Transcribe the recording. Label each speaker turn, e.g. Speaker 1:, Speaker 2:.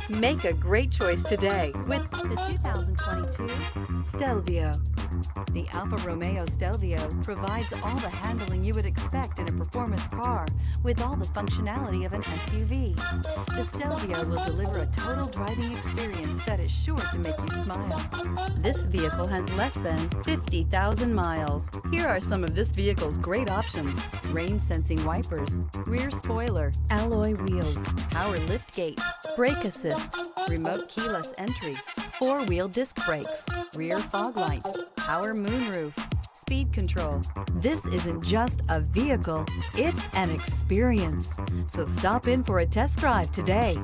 Speaker 1: Make a great choice today with the 2022 Stelvio. The Alfa Romeo Stelvio provides all the handling you would expect in a performance car with all the functionality of an SUV. The Stelvio will deliver a total driving experience that is sure to make you smile. This vehicle has less than 50,000 miles. Here are some of this vehicle's great options: rain-sensing wipers, rear spoiler, alloy wheels, power liftgate, brake assist, remote keyless entry, four-wheel disc brakes, rear fog light, power moonroof, speed control. This isn't just a vehicle, it's an experience. So stop in for a test drive today.